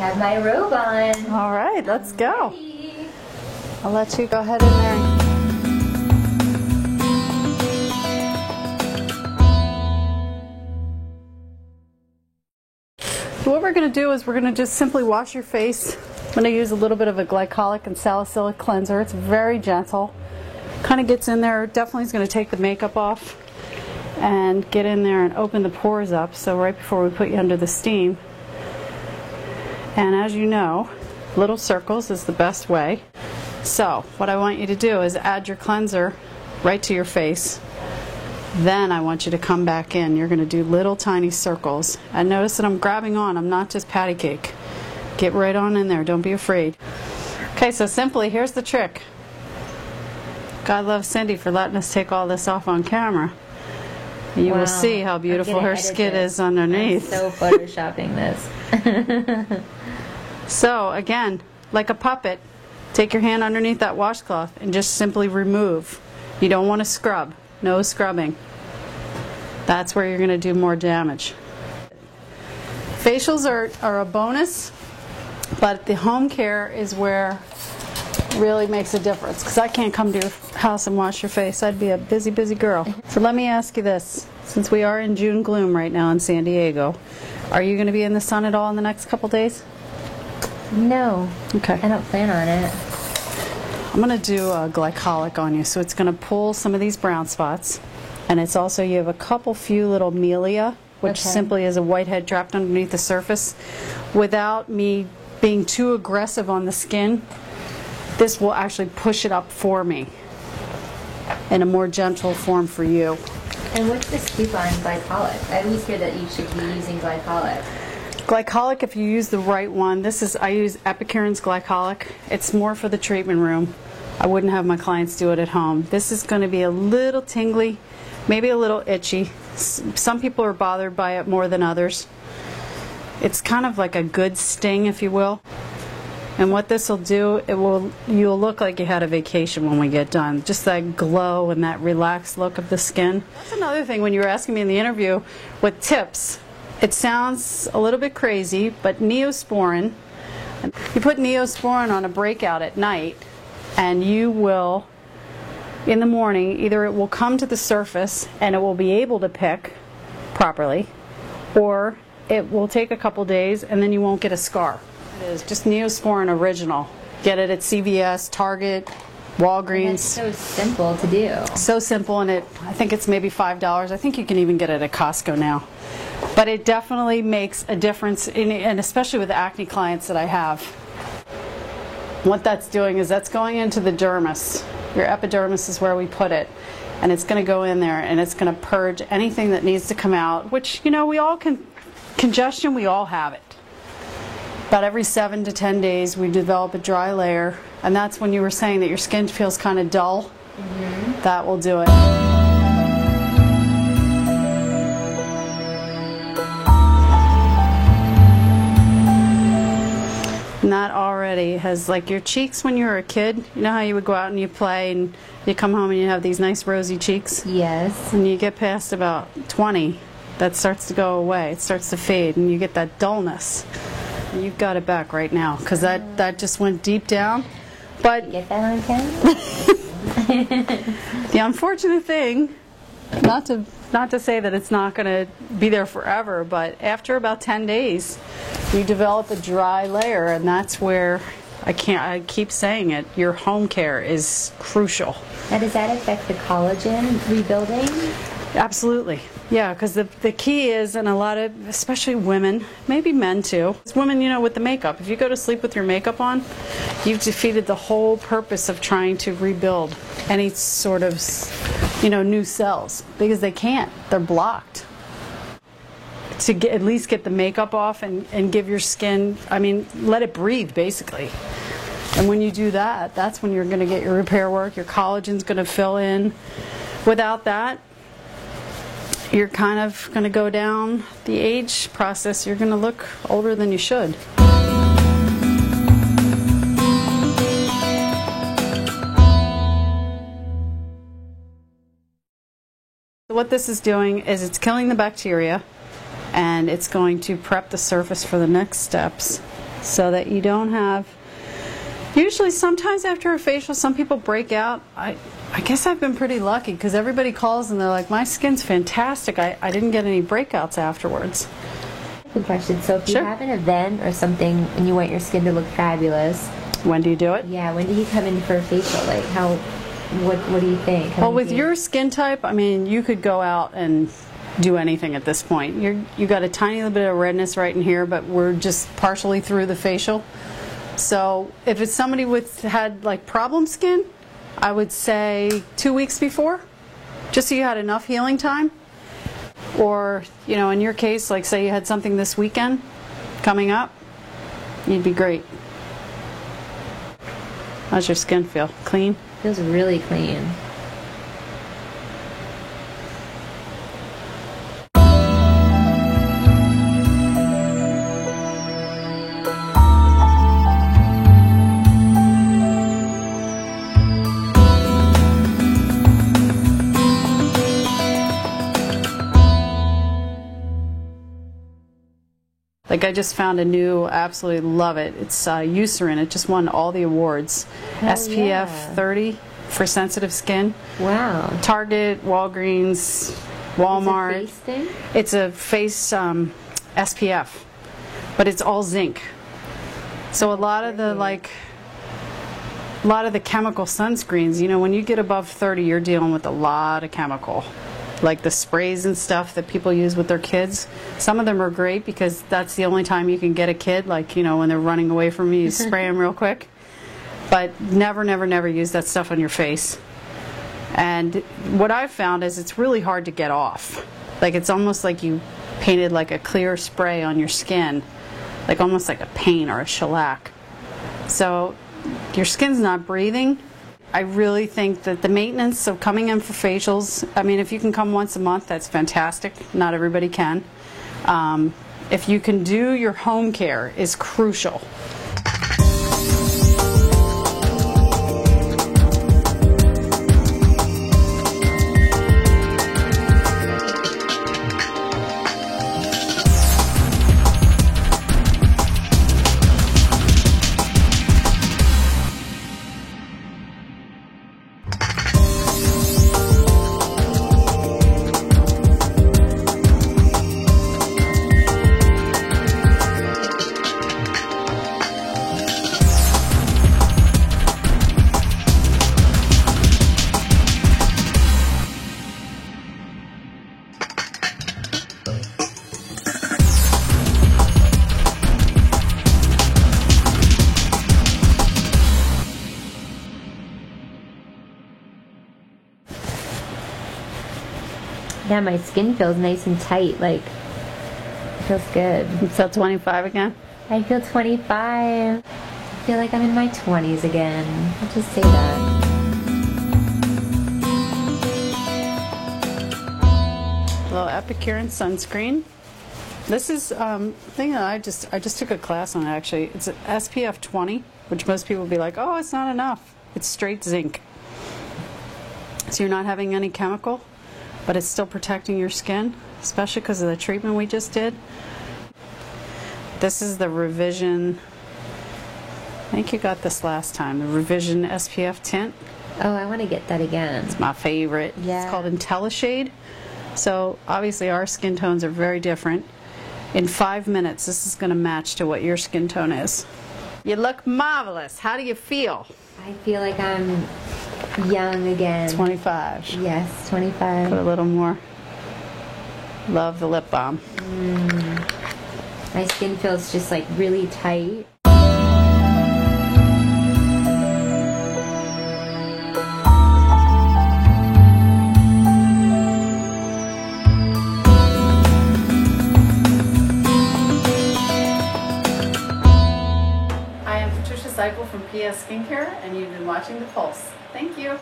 have my robe on. All right, let's go. Ready. I'll let you go ahead in there. So what we're going to do is we're going to just simply wash your face. I'm going to use a little bit of a glycolic and salicylic cleanser. It's very gentle. Kind of gets in there, definitely is going to take the makeup off and get in there and open the pores up. So right before we put you under the steam. And as you know, little circles is the best way. So what I want you to do is add your cleanser right to your face. Then I want you to come back in. You're going to do little tiny circles. And notice that I'm grabbing on. I'm not just patty cake. Get right on in there. Don't be afraid. Okay, so simply, here's the trick. God love Cindy for letting us take all this off on camera. You will see how beautiful her skin is underneath. I'm so photoshopping this. So again, like a puppet, take your hand underneath that washcloth and just simply remove. You don't want to scrub. No scrubbing. That's where you're going to do more damage. Facials are a bonus, but the home care is where it really makes a difference, because I can't come to your house and wash your face. I'd be a busy, busy girl. So let me ask you this. Since we are in June gloom right now in San Diego, are you going to be in the sun at all in the next couple days? No. Okay. I don't plan on it. I'm going to do a glycolic on you, so it's going to pull some of these brown spots. And it's also, you have a few little melia, which simply is a whitehead trapped underneath the surface. Without me being too aggressive on the skin, this will actually push it up for me in a more gentle form for you. And what's the scoop on glycolic? I always hear that you should be using glycolic. Glycolic, if you use the right one, I use Epicure's glycolic. It's more for the treatment room. I wouldn't have my clients do it at home. This is going to be a little tingly, maybe a little itchy. Some people are bothered by it more than others. It's kind of like a good sting, if you will. And what this will do, you'll look like you had a vacation when we get done. Just that glow and that relaxed look of the skin. That's another thing when you were asking me in the interview with tips. It sounds a little bit crazy, but Neosporin, you put Neosporin on a breakout at night, and you will, in the morning, either it will come to the surface and it will be able to pick properly, or it will take a couple days and then you won't get a scar. It is just Neosporin Original. Get it at CVS, Target, Walgreens. It's so simple to do. So simple, and I think it's maybe $5. I think you can even get it at Costco now. But it definitely makes a difference, and especially with the acne clients that I have. What that's doing is that's going into the dermis. Your epidermis is where we put it. And it's going to go in there, and it's going to purge anything that needs to come out, which, we all congestion, we all have it. About every 7 to 10 days we develop a dry layer, and that's when you were saying that your skin feels kind of dull. That will do it. And that already has, like, your cheeks when you were a kid. You know how you would go out and you play and you come home and you have these nice rosy cheeks? Yes. When you get past about 20, that starts to go away. It starts to fade and you get that dullness. And you've got it back right now, because that just went deep down. But get that on camera? the unfortunate thing, not to say that it's not going to be there forever, but after about 10 days, you develop a dry layer, and that's where I keep saying it, your home care is crucial. Now, does that affect the collagen rebuilding? Absolutely. Yeah, because the key is, and a lot of, especially women, maybe men too, it's women, with the makeup. If you go to sleep with your makeup on, you've defeated the whole purpose of trying to rebuild any sort of, new cells, because they can't. They're blocked. To at least get the makeup off and give your skin, let it breathe, basically. And when you do that, that's when you're going to get your repair work. Your collagen's going to fill in. Without that, you're kind of going to go down the age process. You're going to look older than you should. What this is doing is it's killing the bacteria, and it's going to prep the surface for the next steps. so that you don't have. Usually, sometimes after a facial, some people break out. I guess I've been pretty lucky because everybody calls and they're like, my skin's fantastic. I didn't get any breakouts afterwards. Good question. So if you Sure. have an event or something and you want your skin to look fabulous, When do you do it? yeah, when do you come in for a facial? Like what do you think? How Well, many with days? your skin type, I mean, you could go out and do anything at this point. You got a tiny little bit of redness right in here, but we're just partially through the facial. So if it's somebody with had like problem skin, I would say 2 weeks before, just so you had enough healing time. Or, you know, in your case, like say you had something this weekend coming up, you'd be great. How's your skin feel? Clean? Feels really clean. Like I just found a new, absolutely love it. It's Eucerin. It just won all the awards. Hell SPF yeah. 30 for sensitive skin. Wow. Target, Walgreens, Is Walmart. it face thing? It's a face SPF, but it's all zinc. So a lot of the chemical sunscreens, you know, when you get above 30, you're dealing with a lot of chemical. Like the sprays and stuff that people use with their kids. Some of them are great because that's the only time you can get a kid, like, you know, when they're running away from you, you spray them real quick. But never, never, never use that stuff on your face. And what I've found is it's really hard to get off. Like it's almost like you painted like a clear spray on your skin, like almost like a paint or a shellac. So your skin's not breathing. I really think that the maintenance of coming in for facials, I mean, if you can come once a month, that's fantastic. Not everybody can. If you can do your home care is crucial. Yeah, my skin feels nice and tight. Like, it feels good. It's at 25 again. I feel 25. I feel like I'm in my 20s again. I'll just say that. Little Epicurean sunscreen. This is thing that I just took a class on actually. It's an SPF 20, which most people will be like, oh, it's not enough. It's straight zinc. So you're not having any chemical, but it's still protecting your skin, especially because of the treatment we just did. This is the Revision, I think you got this last time, the Revision SPF tint. Oh, I want to get that again. It's my favorite. Yeah. It's called IntelliShade. So obviously our skin tones are very different. In 5 minutes, this is going to match to what your skin tone is. You look marvelous. How do you feel? I feel like I'm young again. 25. Yes, Put a 25. little more. Love the lip balm. My skin feels just like really tight. I am Patricia Seipel from PS Skincare, and you've been watching The Pulse. Thank you.